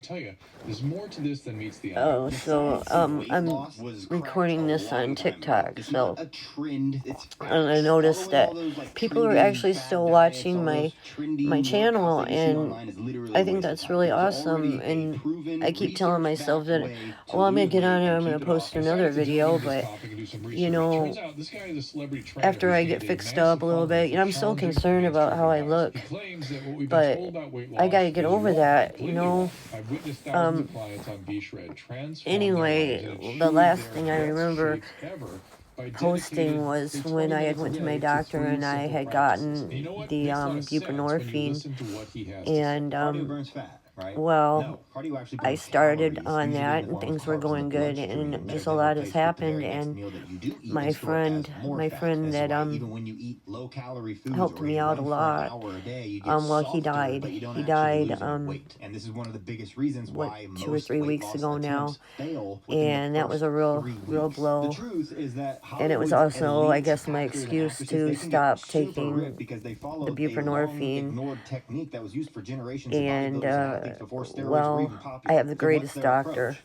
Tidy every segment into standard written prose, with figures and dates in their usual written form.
tell you, there's more to this than meets the eye. Oh, so I'm recording this on TikTok, so and I noticed that people are actually still watching my channel, and I think that's really awesome. And I keep telling myself that, well, I'm gonna get on it, I'm gonna post another video, but you know, after I get fixed up a little bit, I'm still concerned about how I look, but I gotta get over that, Um, anyway, the last thing I remember posting was when I had went to my doctor and I had gotten the buprenorphine, and well, I started on that and things were going good, and just a lot has happened. And my friend that helped me out a lot, well, he died what, 2 or 3 weeks ago now, and that was a real blow. And it was also, I guess, my excuse to stop taking the buprenorphine. And well, I have the greatest doctor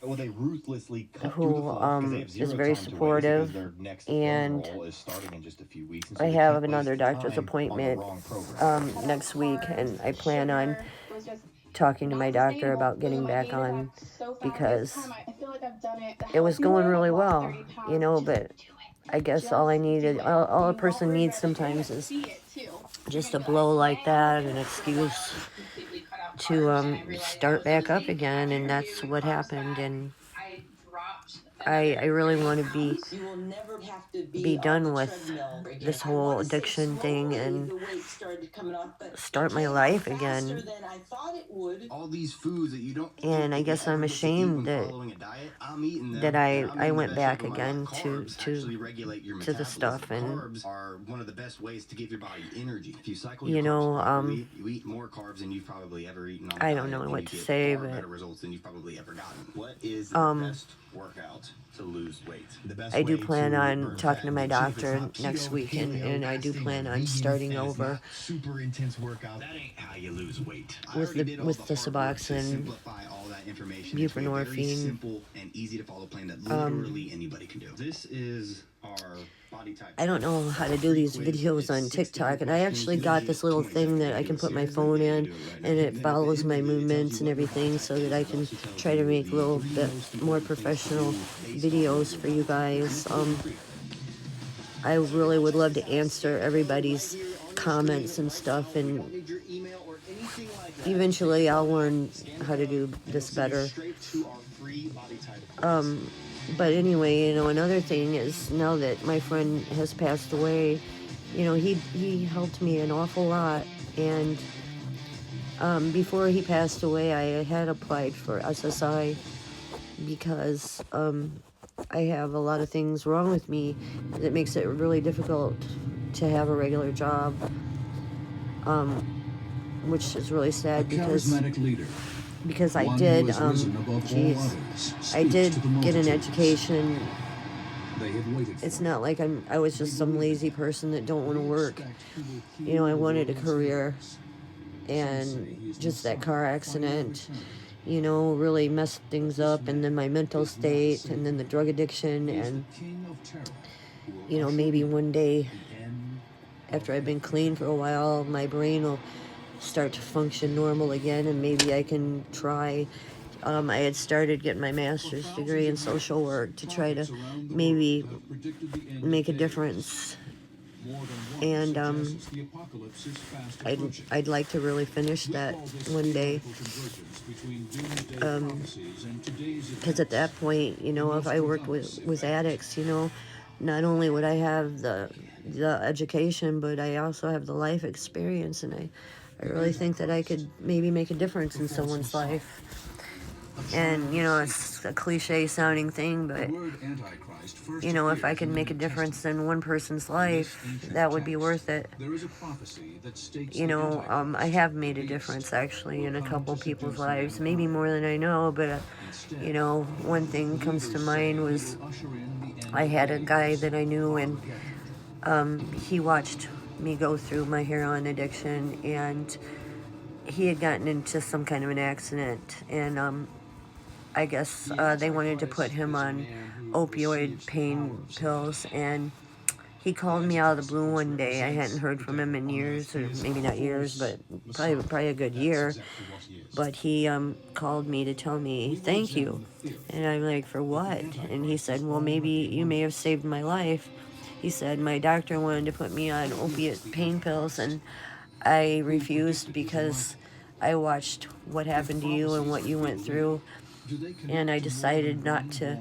who is very supportive, and I have another doctor's appointment next week, and I plan on talking to my doctor about getting back on, because it was going really well, but I guess all a person needs sometimes is just a blow like that, an excuse to start back up again, and that's what happened. And I really want to be done with this whole addiction thing and start my life again. And I guess I'm ashamed that I went back again to the stuff. And I don't know what to say, but I do plan on talking to my doctor next week, and I do plan on starting over with the Suboxone, buprenorphine. I don't know how to do these videos on TikTok, and I actually got this little thing that I can put my phone in, and it follows my movements and everything, so that I can try to make a little bit more professional videos for you guys. I really would love to answer everybody's comments and stuff, and eventually I'll learn how to do this better. But anyway, another thing is, now that my friend has passed away, he helped me an awful lot. And before he passed away, I had applied for SSI because I have a lot of things wrong with me that makes it really difficult to have a regular job, which is really sad because I did, I did get an education. It's not like I was just some lazy person that don't want to work. I wanted a career, and just that car accident, really messed things up, and then my mental state, and then the drug addiction, and, maybe one day, after I've been clean for a while, my brain will start to function normal again, and maybe I can try. I had started getting my master's degree in social work to try to maybe make a difference. And I'd like to really finish that one day. Because at that point, if I worked with addicts, not only would I have the education, but I also have the life experience, and I really think that I could maybe make a difference in someone's life. And, it's a cliche sounding thing, but, if I could make a difference in one person's life, that would be worth it. I have made a difference, actually, in a couple people's lives, maybe more than I know, but, one thing comes to mind was I had a guy that I knew, and he watched me go through my heroin addiction, and he had gotten into some kind of an accident, and I guess they wanted to put him on opioid pain pills, and he called me out of the blue one day. I hadn't heard from him in years, or maybe not years, but probably a good year. But he called me to tell me thank you, and I'm like, for what? And he said, well, maybe you may have saved my life. He said my doctor wanted to put me on opiate pain pills, and I refused because I watched what happened to you and what you went through, and I decided not to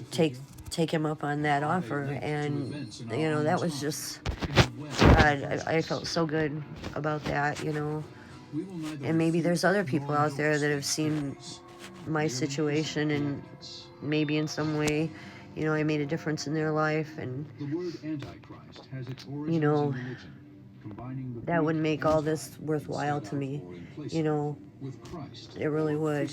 take him up on that offer. And you know, that was just, God, I felt so good about that, you know. And maybe there's other people out there that have seen my situation, and maybe in some way, you know, I made a difference in their life, and you know, that would make all this worthwhile to me, you know. It really would.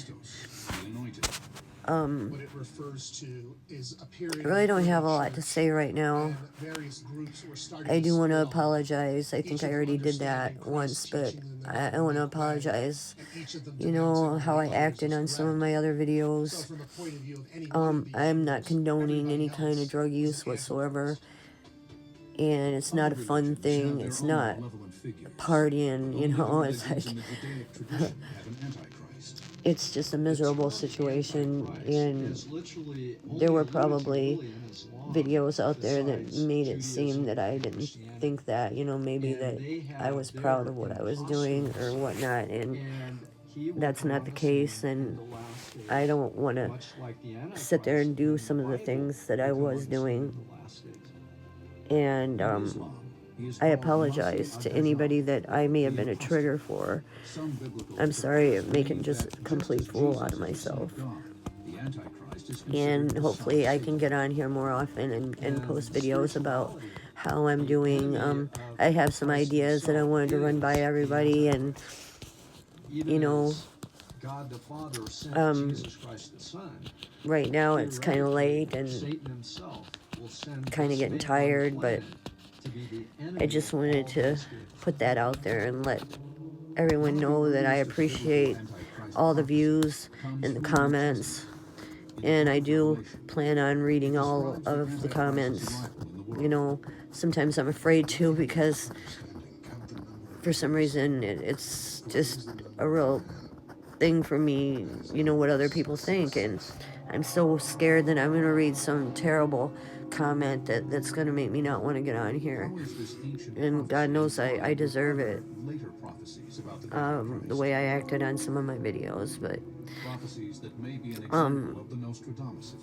What it refers to is a period I really don't have a lot to say right now. I do want to apologize. I think I already did that once, but I want to apologize. You know, how I acted on some of my other videos. I'm not condoning any kind of drug use whatsoever. And it's not a fun thing. It's not partying, you know. It's like it's just a miserable situation, and there were probably videos out there that made it seem that I didn't think that, you know, maybe that I was proud of what I was doing or whatnot, and that's not the case. And I don't want to sit there and do some of the things that I was doing. And I apologize to anybody that I may have been a trigger for. I'm sorry I'm making just a complete fool out of myself. And hopefully I can get on here more often and post videos about how I'm doing. I have some ideas that I wanted to run by everybody, and you know, right now it's kind of late and kind of getting tired, but I just wanted to put that out there and let everyone know that I appreciate all the views and the comments, and I do plan on reading all of the comments. You know, sometimes I'm afraid to, because for some reason it's just a real thing for me, you know, what other people think, and I'm so scared that I'm going to read some terrible comment that's going to make me not want to get on here. And God knows I deserve it, the way I acted on some of my videos. But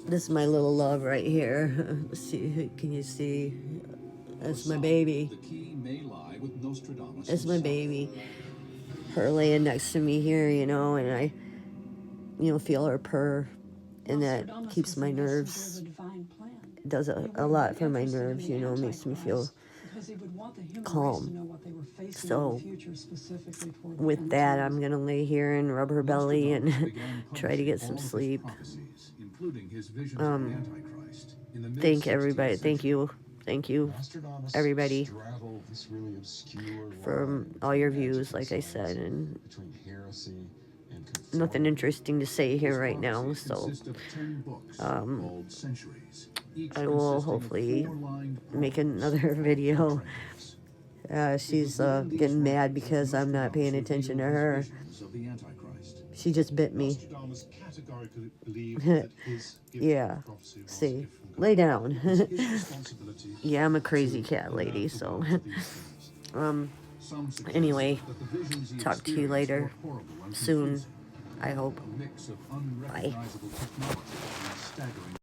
this is my little love right here. See, can you see? That's my baby. That's my baby. Her laying next to me here, you know, and I, you know, feel her purr, and that keeps my nerves. It does a lot for my nerves, you know, makes me feel calm. So with that, I'm gonna lay here and rub her belly and try to get some sleep. Thank everybody. Thank you, everybody, for all your views, like I said, and nothing interesting to say here right now, so I will hopefully make another video. She's getting mad because I'm not paying attention to her. She just bit me. Yeah, see, lay down. Yeah, I'm a crazy cat lady, so anyway, talk to you later, soon, I hope. Bye.